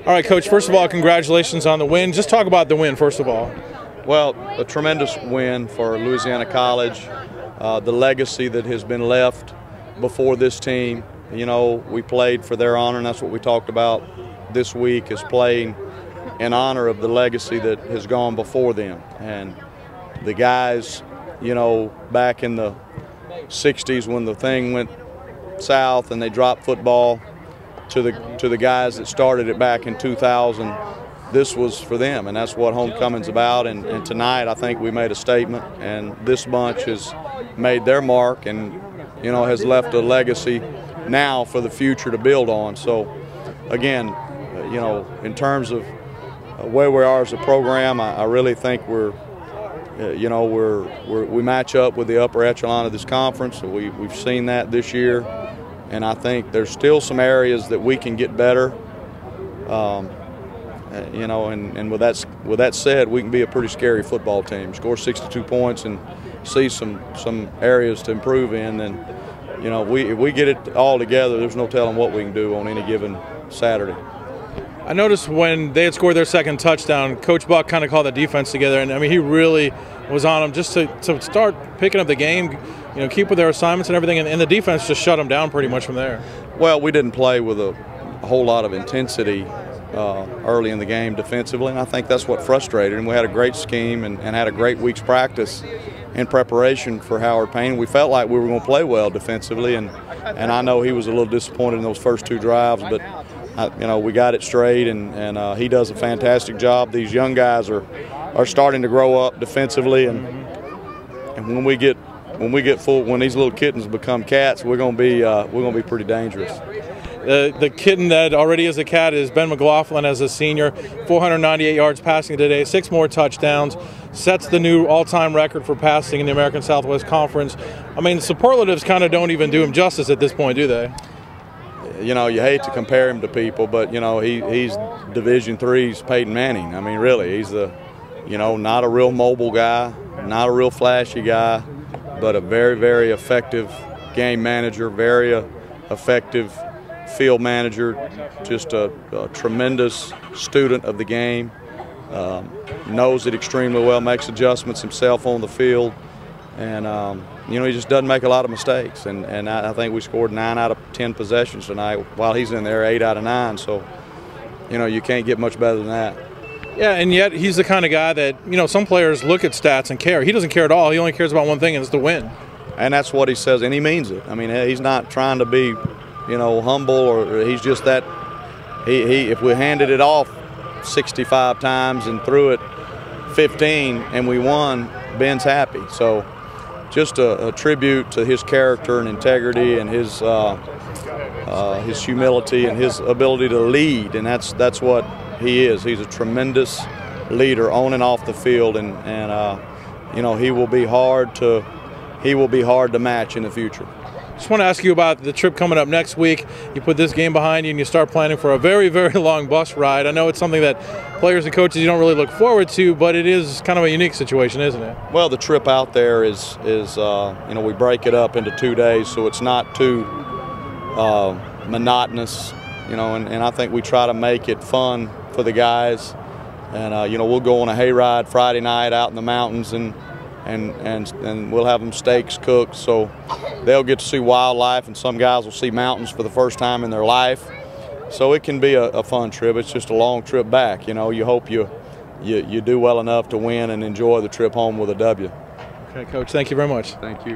All right, Coach, first of all, congratulations on the win. Just talk about the win, first of all. Well, a tremendous win for Louisiana College. The legacy that has been left before this team. You know, we played for their honor, and that's what we talked about this week, is playing in honor of the legacy that has gone before them. And the guys, you know, back in the 60s when the thing went south and they dropped football, to the guys that started it back in 2000, this was for them, and that's what homecoming's about. And tonight I think we made a statement, and this bunch has made their mark and, you know, has left a legacy now for the future to build on. So again, you know, in terms of where we are as a program, I really think we're, you know, we match up with the upper echelon of this conference. We've seen that this year, and I think there's still some areas that we can get better. You know, and with that said, we can be a pretty scary football team. Score 62 points and see some areas to improve in, and you know, if we get it all together, there's no telling what we can do on any given Saturday. I noticed when they had scored their second touchdown, Coach Buck kind of called the defense together, and I mean, he really was on them just to start picking up the game, you know, keep with their assignments and everything, and the defense just shut them down pretty much from there. Well, we didn't play with a whole lot of intensity early in the game defensively, and I think that's what frustrated. And we had a great scheme and had a great week's practice in preparation for Howard Payne. We felt like we were going to play well defensively, and I know he was a little disappointed in those first two drives, but you know, we got it straight, and he does a fantastic job. These young guys are starting to grow up defensively, and when these little kittens become cats, we're going to be pretty dangerous. The kitten that already is a cat is Ben McLaughlin as a senior, 498 yards passing today, 6 more touchdowns, sets the new all-time record for passing in the American Southwest Conference. I mean, superlatives kind of don't even do him justice at this point, do they? You know, you hate to compare him to people, but you know, he's Division III's Peyton Manning. I mean, really, he's you know, not a real mobile guy, not a real flashy guy, but a very, very effective game manager, very effective field manager, just a tremendous student of the game, knows it extremely well, makes adjustments himself on the field, and you know, he just doesn't make a lot of mistakes. And I think we scored 9 out of 10 possessions tonight. While he's in there, 8 out of 9. So you know, you can't get much better than that. Yeah, and yet he's the kind of guy that, you know, some players look at stats and care. He doesn't care at all. He only cares about one thing, and it's to win. And that's what he says, and he means it. I mean, he's not trying to be, you know, humble, or he's just that. If we handed it off 65 times and threw it 15 and we won, Ben's happy. So just a tribute to his character and integrity and his humility and his ability to lead, and that's what he is. He's a tremendous leader on and off the field, and you know, he will be hard to match in the future. Just want to ask you about the trip coming up next week. You put this game behind you and you start planning for a very, very long bus ride. I know it's something that players and coaches, you don't really look forward to, but it is kind of a unique situation, isn't it? Well, the trip out there is you know, we break it up into 2 days, so it's not too monotonous, you know, and I think we try to make it fun for the guys. And you know, we'll go on a hayride Friday night out in the mountains, and we'll have them steaks cooked, so they'll get to see wildlife, and some guys will see mountains for the first time in their life. So it can be a fun trip. It's just a long trip back. You know, you hope you do well enough to win and enjoy the trip home with a W. Okay, Coach, thank you very much. Thank you.